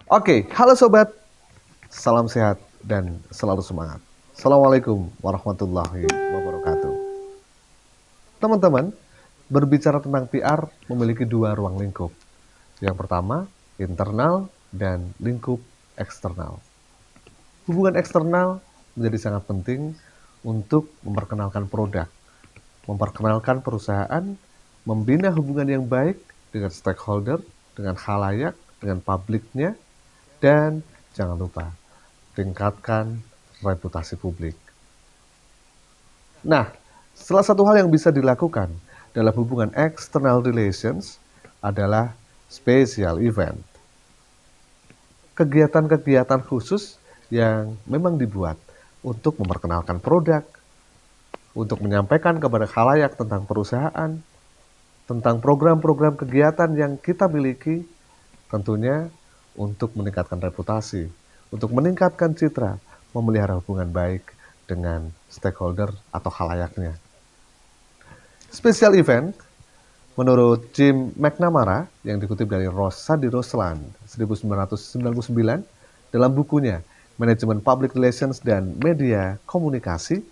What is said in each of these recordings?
Oke, halo sobat, salam sehat dan selalu semangat. Assalamualaikum warahmatullahi wabarakatuh. Teman-teman, berbicara tentang PR memiliki dua ruang lingkup. Yang pertama, internal dan lingkup eksternal. Hubungan eksternal menjadi sangat penting untuk memperkenalkan produk, memperkenalkan perusahaan, membina hubungan yang baik dengan stakeholder, dengan khalayak, dengan publiknya, dan jangan lupa tingkatkan reputasi publik. Nah, salah satu hal yang bisa dilakukan dalam hubungan external relations adalah special event. Kegiatan-kegiatan khusus yang memang dibuat untuk memperkenalkan produk, untuk menyampaikan kepada khalayak tentang perusahaan, tentang program-program kegiatan yang kita miliki, tentunya untuk meningkatkan reputasi, untuk meningkatkan citra, memelihara hubungan baik dengan stakeholder atau khalayaknya. Special event, menurut Jim McNamara yang dikutip dari Rosa di Rosland 1999 dalam bukunya Manajemen Public Relations dan Media Komunikasi,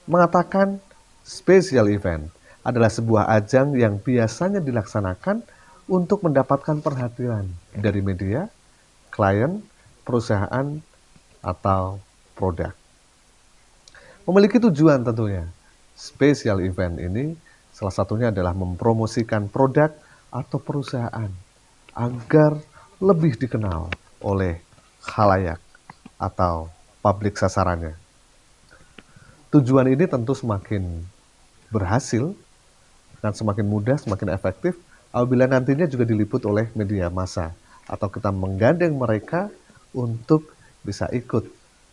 mengatakan special event adalah sebuah ajang yang biasanya dilaksanakan untuk mendapatkan perhatian dari media, klien, perusahaan, atau produk. Memiliki tujuan tentunya. Special event ini salah satunya adalah mempromosikan produk atau perusahaan agar lebih dikenal oleh khalayak atau publik sasarannya. Tujuan ini tentu semakin berhasil dan semakin mudah, semakin efektif apabila nantinya juga diliput oleh media massa atau kita menggandeng mereka untuk bisa ikut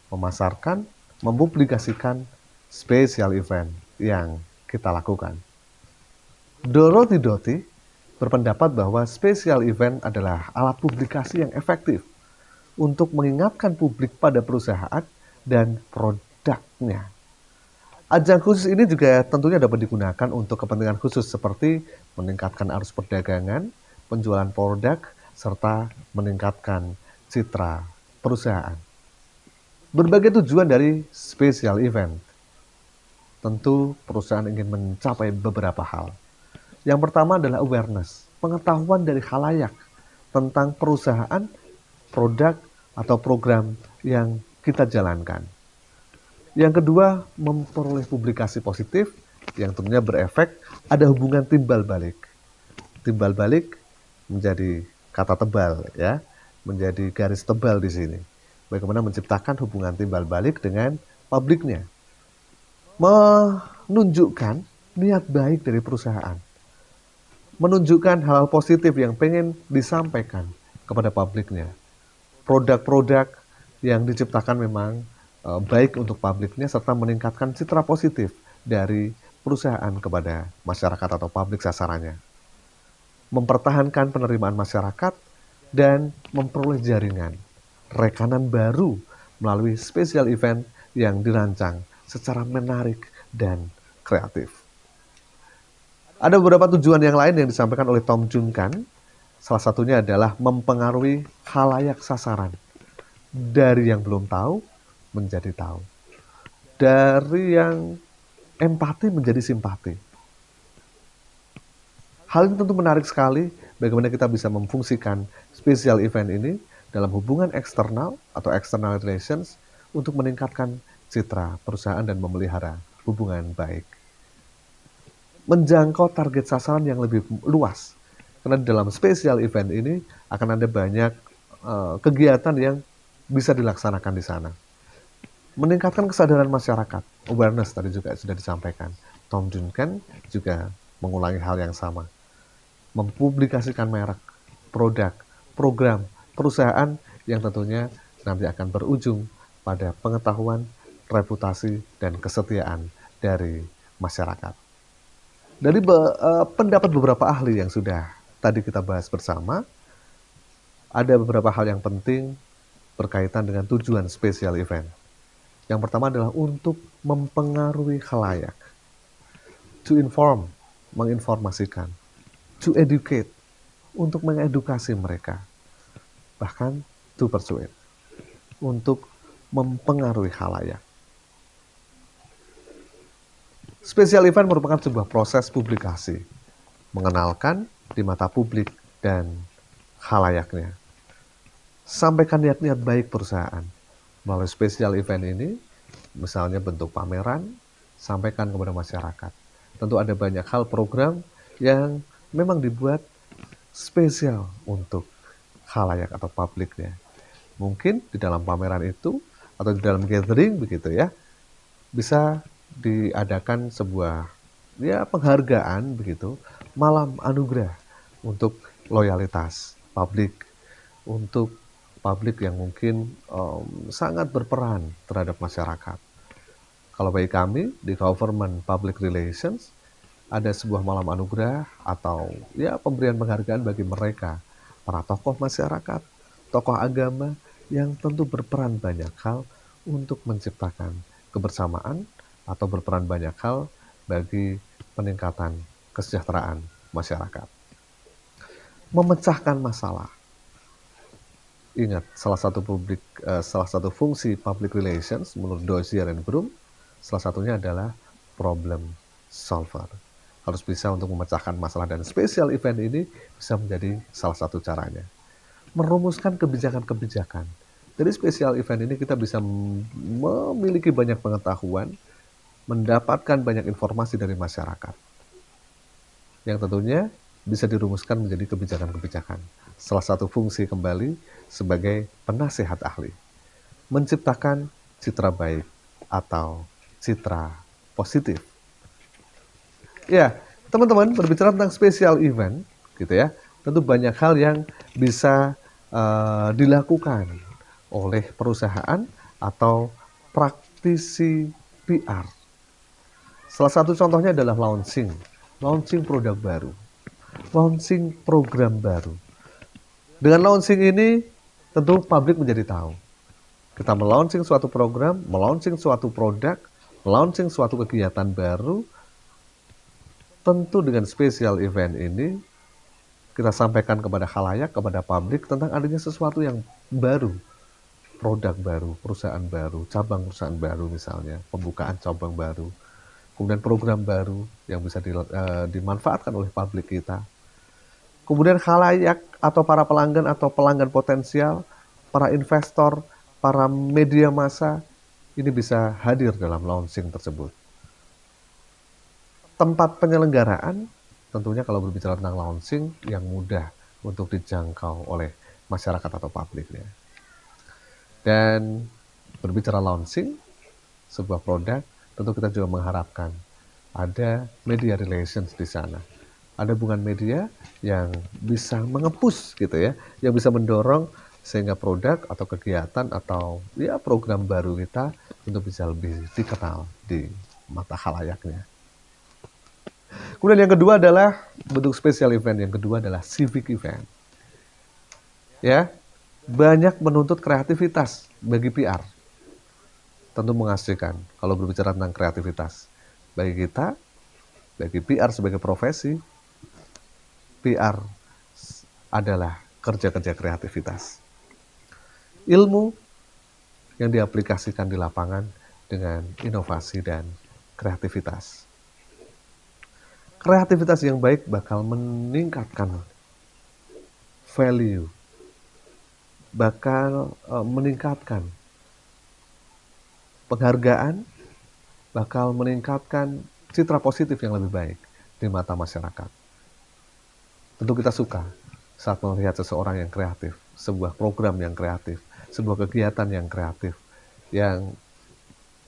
memasarkan, mempublikasikan special event yang kita lakukan. Dorothy Doty berpendapat bahwa special event adalah alat publikasi yang efektif untuk mengingatkan publik pada perusahaan dan produknya. Ajang khusus ini juga tentunya dapat digunakan untuk kepentingan khusus seperti meningkatkan arus perdagangan, penjualan produk, serta meningkatkan citra perusahaan. Berbagai tujuan dari special event. Tentu perusahaan ingin mencapai beberapa hal. Yang pertama adalah awareness, pengetahuan dari khalayak tentang perusahaan, produk, atau program yang kita jalankan. Yang kedua, memperoleh publikasi positif yang tentunya berefek ada hubungan timbal balik. Timbal balik menjadi kata tebal ya, menjadi garis tebal di sini. Bagaimana menciptakan hubungan timbal balik dengan publiknya. Menunjukkan niat baik dari perusahaan. Menunjukkan hal-hal positif yang pengen disampaikan kepada publiknya. Produk-produk yang diciptakan memang baik untuk publiknya serta meningkatkan citra positif dari perusahaan kepada masyarakat atau publik sasarannya. Mempertahankan penerimaan masyarakat dan memperoleh jaringan, rekanan baru melalui special event yang dirancang secara menarik dan kreatif. Ada beberapa tujuan yang lain yang disampaikan oleh Tom Junkan. Salah satunya adalah mempengaruhi khalayak sasaran. Dari yang belum tahu menjadi tahu. Dari yang empati menjadi simpati. Hal ini tentu menarik sekali bagaimana kita bisa memfungsikan special event ini dalam hubungan eksternal atau external relations untuk meningkatkan citra perusahaan dan memelihara hubungan baik. Menjangkau target sasaran yang lebih luas. Karena dalam special event ini akan ada banyak kegiatan yang bisa dilaksanakan di sana. Meningkatkan kesadaran masyarakat, awareness tadi juga sudah disampaikan. Tom Duncan juga mengulangi hal yang sama. Mempublikasikan merek, produk, program, perusahaan yang tentunya nanti akan berujung pada pengetahuan, reputasi, dan kesetiaan dari masyarakat. Dari pendapat beberapa ahli yang sudah tadi kita bahas bersama, ada beberapa hal yang penting berkaitan dengan tujuan special event. Yang pertama adalah untuk mempengaruhi khalayak. To inform, menginformasikan. To educate, untuk mengedukasi mereka. bahkan to persuade, untuk mempengaruhi khalayak. Special event merupakan sebuah proses publikasi, mengenalkan di mata publik dan khalayaknya. Sampaikan niat-niat baik perusahaan. Melalui special event ini, misalnya bentuk pameran, sampaikan kepada masyarakat. Tentu ada banyak hal program yang memang dibuat spesial untuk khalayak atau publiknya. Mungkin di dalam pameran itu atau di dalam gathering begitu ya, bisa diadakan sebuah penghargaan begitu, malam anugerah untuk loyalitas publik, untuk publik yang mungkin sangat berperan terhadap masyarakat. Kalau bagi kami di Government Public Relations, ada sebuah malam anugerah atau pemberian penghargaan bagi mereka, para tokoh masyarakat, tokoh agama yang tentu berperan banyak hal untuk menciptakan kebersamaan atau berperan banyak hal bagi peningkatan kesejahteraan masyarakat. Memecahkan masalah. Ingat, salah satu fungsi public relations menurut Dozier and Brum, salah satunya adalah problem solver. Harus bisa untuk memecahkan masalah, dan special event ini bisa menjadi salah satu caranya. Merumuskan kebijakan-kebijakan. Dari special event ini kita bisa memiliki banyak pengetahuan, mendapatkan banyak informasi dari masyarakat, yang tentunya bisa dirumuskan menjadi kebijakan-kebijakan. Salah satu fungsi kembali sebagai penasehat ahli, menciptakan citra baik atau citra positif. Ya, teman-teman, berbicara tentang special event, gitu ya, tentu banyak hal yang bisa dilakukan oleh perusahaan atau praktisi PR. Salah satu contohnya adalah launching produk baru, launching program baru. Dengan launching ini, tentu publik menjadi tahu. Kita melaunching suatu program, melaunching suatu produk, melaunching suatu kegiatan baru. Tentu dengan special event ini, kita sampaikan kepada khalayak, kepada publik tentang adanya sesuatu yang baru. Produk baru, perusahaan baru, cabang perusahaan baru misalnya, pembukaan cabang baru. Kemudian program baru yang bisa dimanfaatkan oleh publik kita. Kemudian khalayak atau para pelanggan atau pelanggan potensial, para investor, para media massa, ini bisa hadir dalam launching tersebut. Tempat penyelenggaraan, tentunya kalau berbicara tentang launching, yang mudah untuk dijangkau oleh masyarakat atau publiknya. Dan berbicara launching sebuah produk, tentu kita juga mengharapkan ada media relations di sana. Ada hubungan media yang bisa mengepus gitu ya, yang bisa mendorong sehingga produk atau kegiatan atau program baru kita untuk bisa lebih dikenal di mata khalayaknya. Kemudian yang kedua adalah bentuk special event, yang kedua adalah civic event. Ya, banyak menuntut kreativitas bagi PR. Tentu mengasihkan kalau berbicara tentang kreativitas. Bagi kita, bagi PR sebagai profesi, PR adalah kerja-kerja kreativitas. Ilmu yang diaplikasikan di lapangan dengan inovasi dan kreativitas. Kreativitas yang baik bakal meningkatkan value, bakal meningkatkan penghargaan, bakal meningkatkan citra positif yang lebih baik di mata masyarakat. Tentu kita suka saat melihat seseorang yang kreatif, sebuah program yang kreatif, sebuah kegiatan yang kreatif, yang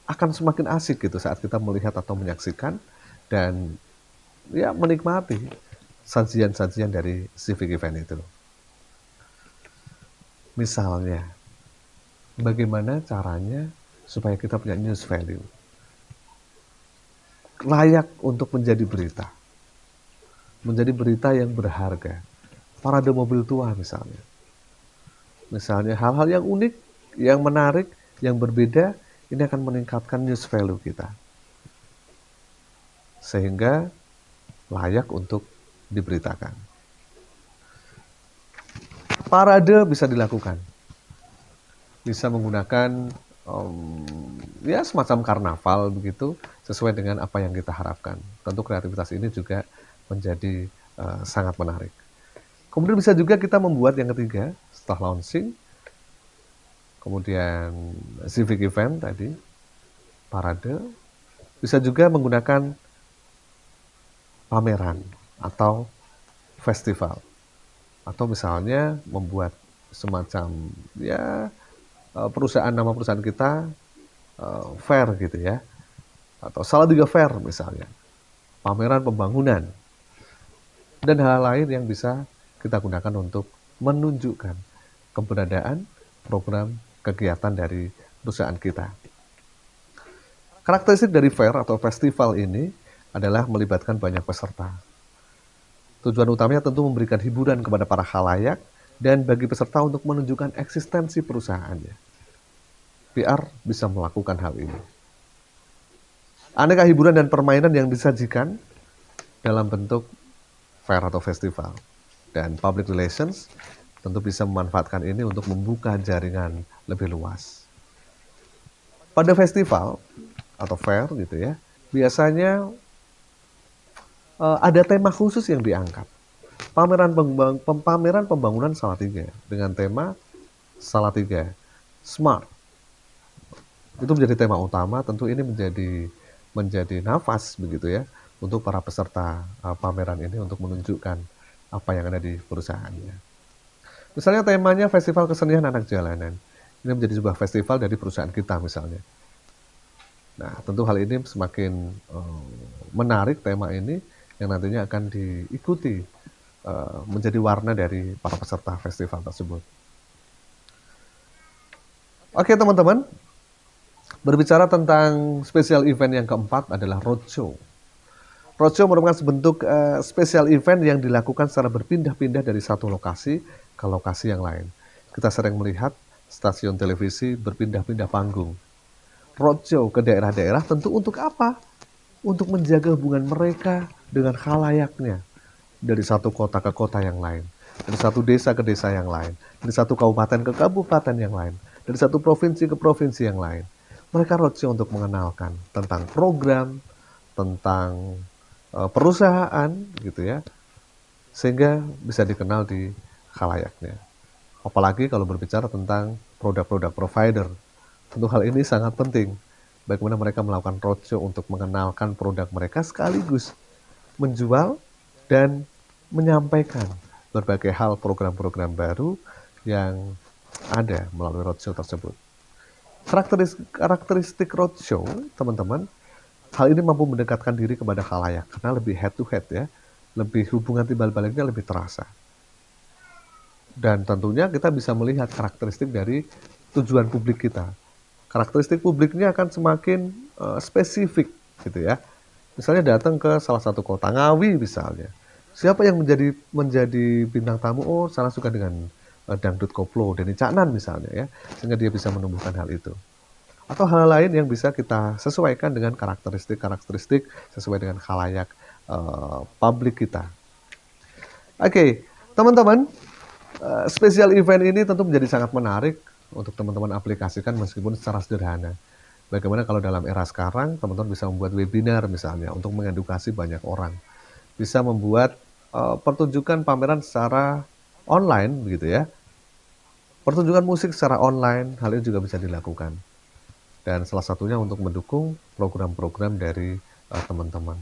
akan semakin asik gitu saat kita melihat atau menyaksikan dan menikmati sajian-sajian dari civic event itu. Misalnya, bagaimana caranya supaya kita punya news value, layak untuk menjadi berita yang berharga. Parade mobil tua misalnya hal-hal yang unik, yang menarik, yang berbeda, ini akan meningkatkan news value kita, sehingga layak untuk diberitakan. Parade bisa dilakukan, bisa menggunakan ya semacam karnaval begitu, sesuai dengan apa yang kita harapkan. Tentu kreativitas ini juga menjadi sangat menarik. Kemudian bisa juga kita membuat yang ketiga, setelah launching, kemudian civic event tadi, parade, bisa juga menggunakan pameran atau festival. Atau misalnya membuat semacam ya nama perusahaan kita fair gitu ya. Atau Salatiga Fair misalnya. Pameran pembangunan. Dan hal lain yang bisa kita gunakan untuk menunjukkan keberadaan program kegiatan dari perusahaan kita. Karakteristik dari fair atau festival ini adalah melibatkan banyak peserta. Tujuan utamanya tentu memberikan hiburan kepada para khalayak dan bagi peserta untuk menunjukkan eksistensi perusahaannya. PR bisa melakukan hal ini. Aneka hiburan dan permainan yang disajikan dalam bentuk fair atau festival. Dan public relations tentu bisa memanfaatkan ini untuk membuka jaringan lebih luas. Pada festival atau fair gitu ya, biasanya ada tema khusus yang diangkat. Pameran pembangunan Salatiga dengan tema Salatiga Smart. Itu menjadi tema utama, tentu ini menjadi nafas begitu ya untuk para peserta pameran ini untuk menunjukkan apa yang ada di perusahaannya. Misalnya temanya Festival Kesenian Anak Jalanan. Ini menjadi sebuah festival dari perusahaan kita misalnya. Nah, tentu hal ini semakin menarik tema ini yang nantinya akan diikuti menjadi warna dari para peserta festival tersebut. Oke teman-teman, berbicara tentang special event yang keempat adalah roadshow. Roadshow merupakan sebentuk special event yang dilakukan secara berpindah-pindah dari satu lokasi ke lokasi yang lain. Kita sering melihat stasiun televisi berpindah-pindah panggung. Roadshow ke daerah-daerah tentu untuk apa? Untuk menjaga hubungan mereka dengan khalayaknya. Dari satu kota ke kota yang lain. Dari satu desa ke desa yang lain. Dari satu kabupaten ke kabupaten yang lain. Dari satu provinsi ke provinsi yang lain. Mereka roadshow untuk mengenalkan tentang program, tentang perusahaan gitu ya, sehingga bisa dikenal di khalayaknya. Apalagi kalau berbicara tentang produk-produk provider, tentu hal ini sangat penting. Bagaimana mereka melakukan roadshow untuk mengenalkan produk mereka sekaligus menjual dan menyampaikan berbagai hal program-program baru yang ada melalui roadshow tersebut. Karakteristik roadshow, teman-teman, hal ini mampu mendekatkan diri kepada khalayak karena lebih head to head ya, lebih hubungan timbal baliknya lebih terasa. Dan tentunya kita bisa melihat karakteristik dari tujuan publik kita. Karakteristik publiknya akan semakin spesifik gitu ya. Misalnya datang ke salah satu kota Ngawi misalnya. Siapa yang menjadi bintang tamu? Oh, saya suka dengan dangdut koplo, Denny Caknan misalnya ya. Sehingga dia bisa menumbuhkan hal itu. Atau hal lain yang bisa kita sesuaikan dengan karakteristik sesuai dengan khalayak publik kita. Oke, teman-teman, special event ini tentu menjadi sangat menarik untuk teman-teman aplikasikan meskipun secara sederhana. Bagaimana kalau dalam era sekarang teman-teman bisa membuat webinar misalnya untuk mengedukasi banyak orang. Bisa membuat pertunjukan pameran secara online begitu ya. Pertunjukan musik secara online, hal ini juga bisa dilakukan. Dan salah satunya untuk mendukung program-program dari teman-teman.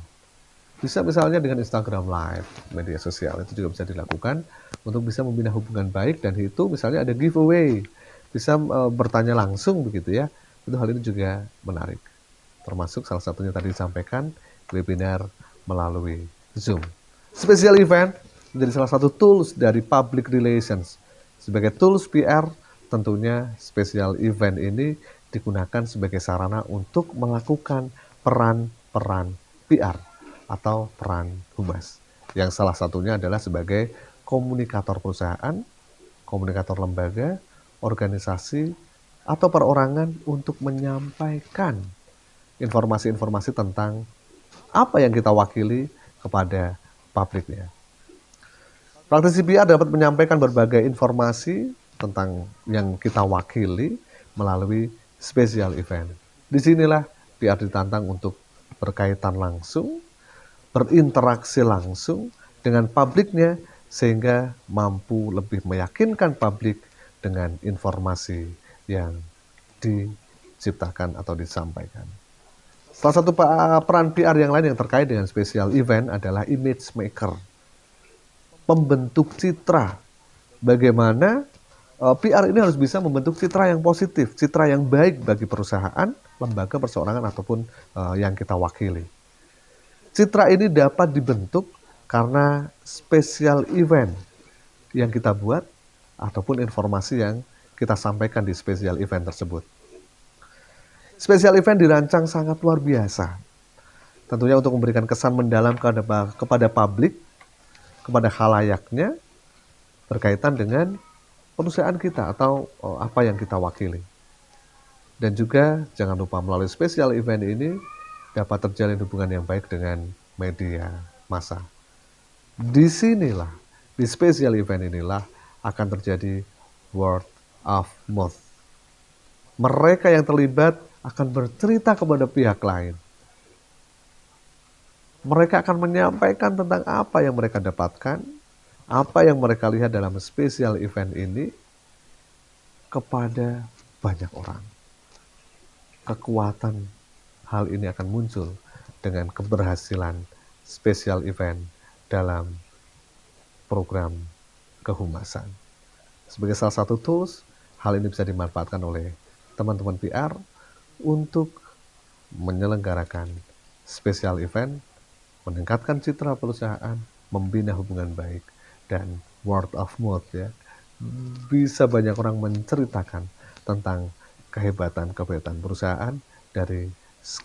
Bisa misalnya dengan Instagram Live, media sosial, itu juga bisa dilakukan untuk bisa membina hubungan baik dan itu misalnya ada giveaway, bisa bertanya langsung begitu ya, itu hal ini juga menarik. Termasuk salah satunya tadi disampaikan, webinar melalui Zoom. Special event menjadi salah satu tools dari public relations. Sebagai tools PR, tentunya special event ini digunakan sebagai sarana untuk melakukan peran-peran PR atau peran humas. Yang salah satunya adalah sebagai komunikator perusahaan, komunikator lembaga, organisasi, atau perorangan untuk menyampaikan informasi-informasi tentang apa yang kita wakili kepada publiknya. Praktisi PR dapat menyampaikan berbagai informasi tentang yang kita wakili melalui special event. Disinilah PR ditantang untuk berkaitan langsung, berinteraksi langsung dengan publiknya sehingga mampu lebih meyakinkan publik dengan informasi yang diciptakan atau disampaikan. Salah satu peran PR yang lain yang terkait dengan special event adalah image maker, membentuk citra. Bagaimana PR ini harus bisa membentuk citra yang positif, citra yang baik bagi perusahaan, lembaga, perseorangan, ataupun yang kita wakili. Citra ini dapat dibentuk karena special event yang kita buat ataupun informasi yang kita sampaikan di special event tersebut. Special event dirancang sangat luar biasa. Tentunya untuk memberikan kesan mendalam kepada publik, kepada khalayaknya, berkaitan dengan perusahaan kita atau apa yang kita wakili. Dan juga jangan lupa melalui special event ini dapat terjalin hubungan yang baik dengan media massa. Disinilah, di special event inilah akan terjadi word of mouth. Mereka yang terlibat akan bercerita kepada pihak lain. Mereka akan menyampaikan tentang apa yang mereka dapatkan, apa yang mereka lihat dalam special event ini kepada banyak orang. Kekuatan hal ini akan muncul dengan keberhasilan special event dalam program kehumasan. Sebagai salah satu tools, hal ini bisa dimanfaatkan oleh teman-teman PR untuk menyelenggarakan special event, meningkatkan citra perusahaan, membina hubungan baik, dan word of mouth ya. Bisa banyak orang menceritakan tentang kehebatan perusahaan dari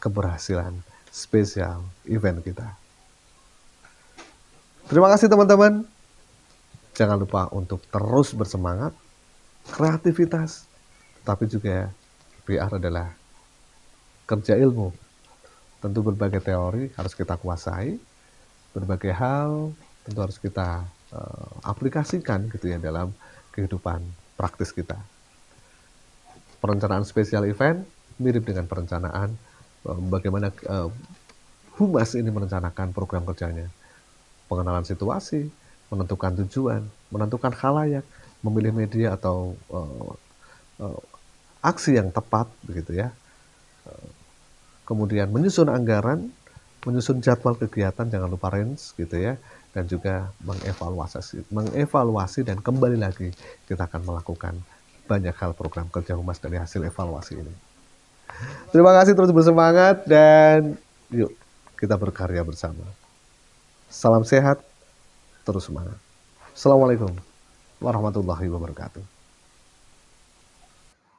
keberhasilan spesial event kita. Terima kasih teman-teman. Jangan lupa untuk terus bersemangat, kreativitas, tapi juga PR adalah kerja ilmu. Tentu berbagai teori harus kita kuasai, berbagai hal tentu harus kita aplikasikan gitu ya dalam kehidupan praktis kita. Perencanaan spesial event mirip dengan perencanaan bagaimana humas ini merencanakan program kerjanya. Pengenalan situasi, menentukan tujuan, menentukan khalayak, memilih media atau aksi yang tepat begitu ya. Kemudian menyusun anggaran, menyusun jadwal kegiatan, jangan lupa range gitu ya, dan juga mengevaluasi dan kembali lagi kita akan melakukan banyak hal program kerja humas dari hasil evaluasi ini. Terima kasih, terus bersemangat dan yuk kita berkarya bersama. Salam sehat, terus semangat. Assalamualaikum warahmatullahi wabarakatuh.